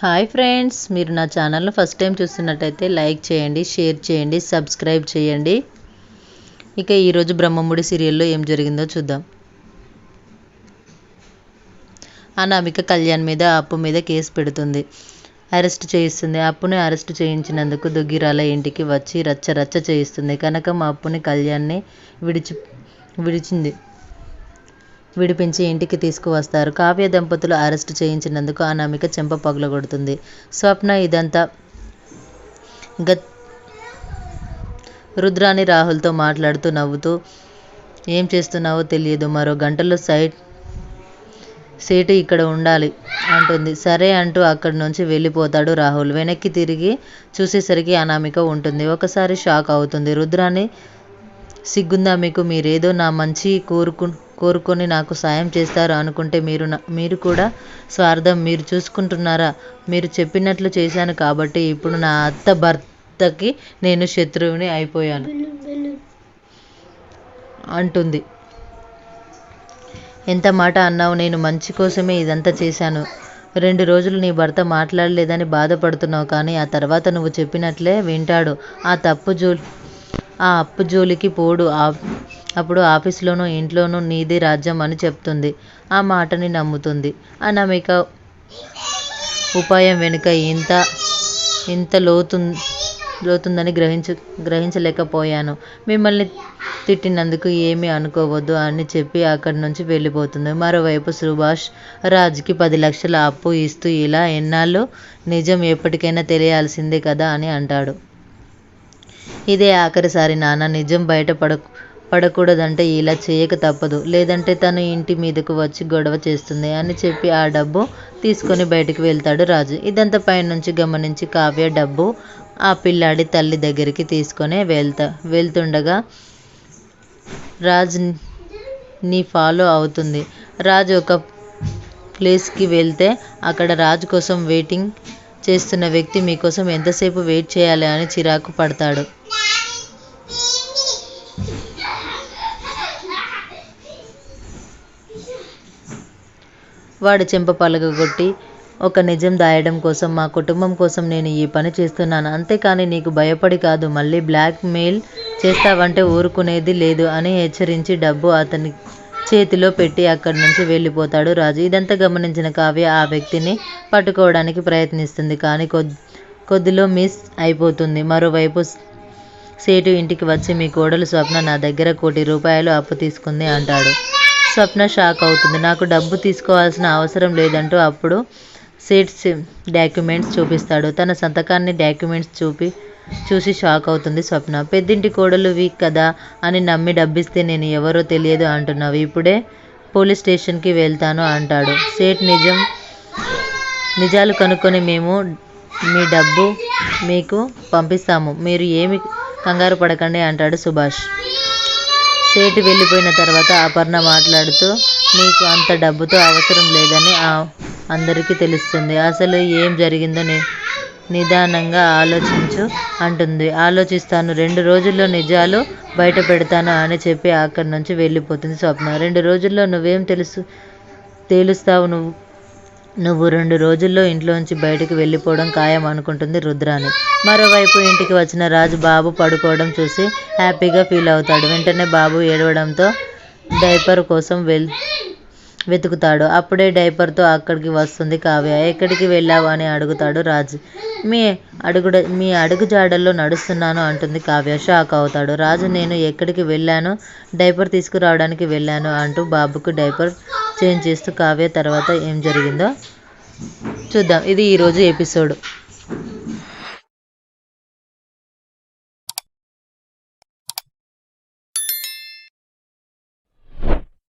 Hi friends, మీరు నా ఛానల్ను ఫస్ట్ టైం చూస్తున్నట్టయితే లైక్ చేయండి, షేర్ చేయండి, సబ్స్క్రైబ్ చేయండి. ఇక ఈరోజు బ్రహ్మముడి సీరియల్లో ఏం జరిగిందో చూద్దాం. అనామిక కళ్యాణ్ మీద అప్పు మీద కేసు పెడుతుంది, అరెస్ట్ చేయిస్తుంది. అప్పుని అరెస్ట్ చేయించినందుకు దుగ్గిరాల ఇంటికి వచ్చి రచ్చ చేయిస్తుంది. కనకం అప్పుని కళ్యాణ్ని విడిపించి ఇంటికి తీసుకువస్తారు. కావ్య దంపతులు అరెస్టు చేయించినందుకు అనామిక చెంప పగులగొడుతుంది. స్వప్న ఇదంతా రుద్రాని రాహుల్తో మాట్లాడుతూ నవ్వుతూ, ఏం చేస్తున్నావో తెలియదు, మరో గంటలో సేటు ఇక్కడ ఉండాలి అంటుంది. సరే అంటూ అక్కడి నుంచి వెళ్ళిపోతాడు రాహుల్. వెనక్కి తిరిగి చూసేసరికి అనామిక ఉంటుంది. ఒకసారి షాక్ అవుతుంది. రుద్రాని, సిగ్గుందా మీకు? మీరేదో నా మంచి కోరుకొని నాకు సాయం చేస్తారు అనుకుంటే మీరు కూడా స్వార్థం మీరు చూసుకుంటున్నారా? మీరు చెప్పినట్లు చేశాను కాబట్టి ఇప్పుడు నా అత్త భర్తకి నేను శత్రువుని అయిపోయాను అంటుంది. ఎంత మాట అన్నావు? నేను మంచి కోసమే ఇదంతా చేశాను. 2 రోజులు నీ భర్త మాట్లాడలేదని బాధపడుతున్నావు, కానీ ఆ తర్వాత నువ్వు చెప్పినట్లే వింటాడు. ఆ అప్పు జోలికి పోడు. అప్పుడు ఆఫీస్లోనూ ఇంట్లోనూ నీదే రాజ్యం అని చెప్తుంది. ఆ మాటని నమ్ముతుంది. అనామిక ఉపాయం వెనుక ఇంత లోతుందని గ్రహించలేకపోయాను. మిమ్మల్ని తిట్టినందుకు ఏమీ అనుకోవద్దు అని చెప్పి అక్కడి నుంచి వెళ్ళిపోతుంది. మరోవైపు సుభాష్ రాజ్కి 10 లక్షల అప్పు ఇస్తూ, ఇలా ఎన్నాళ్ళు, నిజం ఎప్పటికైనా తెలియాల్సిందే కదా అని అంటాడు. ఇదే ఆఖరిసారి నాన్న, నిజం బయట పడకూడదంటే ఇలా చేయక తప్పదు, లేదంటే తను ఇంటి మీదకు వచ్చి గొడవ చేస్తుంది అని చెప్పి ఆ డబ్బు తీసుకొని బయటికి వెళ్తాడు రాజు. ఇదంతా పైనుంచి గమనించి కావ్య డబ్బు ఆ పిల్లాడి తల్లి దగ్గరికి తీసుకొని వెళ్తుండగా రాజ్ ని ఫాలో అవుతుంది. రాజ్ ఒక ప్లేస్కి వెళ్తే అక్కడ రాజ్ కోసం వెయిటింగ్ చేస్తున్న వ్యక్తి మీకోసం ఎంతసేపు వెయిట్ చేయాలి అని చిరాకు పడతాడు. వాడు చెంప పలగొట్టి, ఒక నిజం దాయడం కోసం, మా కుటుంబం కోసం నేను ఈ పని చేస్తున్నాను, అంతేకాని నీకు భయపడి కాదు. మళ్ళీ బ్లాక్ మెయిల్ చేస్తావంటే ఊరుకునేది లేదు అని హెచ్చరించి డబ్బు అతని చేతిలో పెట్టి అక్కడి నుంచి వెళ్ళిపోతాడు రాజు. ఇదంతా గమనించిన కావ్య ఆ వ్యక్తిని పట్టుకోవడానికి ప్రయత్నిస్తుంది, కానీ కొద్దిలో మిస్ అయిపోతుంది. మరోవైపు సేటు ఇంటికి వచ్చి, మీ కోడలు స్వప్న నా దగ్గర ₹1 కోటి అప్పు తీసుకుంది అంటాడు. స్వప్న షాక్ అవుతుంది. నాకు డబ్బు తీసుకోవాల్సిన అవసరం లేదంటూ అప్పుడు సేట్ డాక్యుమెంట్స్ చూపిస్తాడు. తన సంతకాన్ని డాక్యుమెంట్స్ చూసి షాక్ అవుతుంది స్వప్న. పెద్దింటి కోడలు వీక్ కదా అని నమ్మి డబ్బిస్తే నేను ఎవరో తెలియదు అంటున్నావు, ఇప్పుడే పోలీస్ స్టేషన్కి వెళ్తాను అంటాడు. సేట్ నిజాలు కనుక్కొని మేము మీ డబ్బు మీకు పంపిస్తాము, మీరు ఏమి కంగారు పడకండి అంటాడు సుభాష్. సేటు వెళ్ళిపోయిన తర్వాత అపర్ణ మాట్లాడుతూ, నీకు అంత డబ్బుతో అవసరం లేదని అందరికీ తెలుస్తుంది. అసలు ఏం జరిగిందో నిదానంగా ఆలోచించు అంటుంది. ఆలోచిస్తాను, 2 రోజుల్లో నిజాలు బయట పెడతాను అని చెప్పి అక్కడి నుంచి వెళ్ళిపోతుంది స్వప్న. 2 రోజుల్లో నువ్వేం తేలుస్తావు? నువ్వు 2 రోజుల్లో ఇంట్లోంచి బయటకు వెళ్ళిపోవడం ఖాయం అనుకుంటుంది రుద్రాని. మరోవైపు ఇంటికి వచ్చిన రాజు బాబు పడుకోవడం చూసి హ్యాపీగా ఫీల్ అవుతాడు. వెంటనే బాబు ఏడవడంతో డైపర్ కోసం వెతుకుతాడు. అప్పుడే డైపర్తో అక్కడికి వస్తుంది కావ్య. ఎక్కడికి వెళ్ళావు అని అడుగుతాడు రాజు. మీ అడుగు జాడల్లో నడుస్తున్నాను అంటుంది కావ్య. షాక్ అవుతాడు రాజు. నేను ఎక్కడికి వెళ్ళాను? డైపర్ తీసుకురావడానికి వెళ్ళాను అంటూ బాబుకు డైపర్ చేంజ్ చేస్తూ కావ్య తర్వాత ఏం జరిగిందో చూద్దాం. ఇది ఈరోజు ఎపిసోడ్.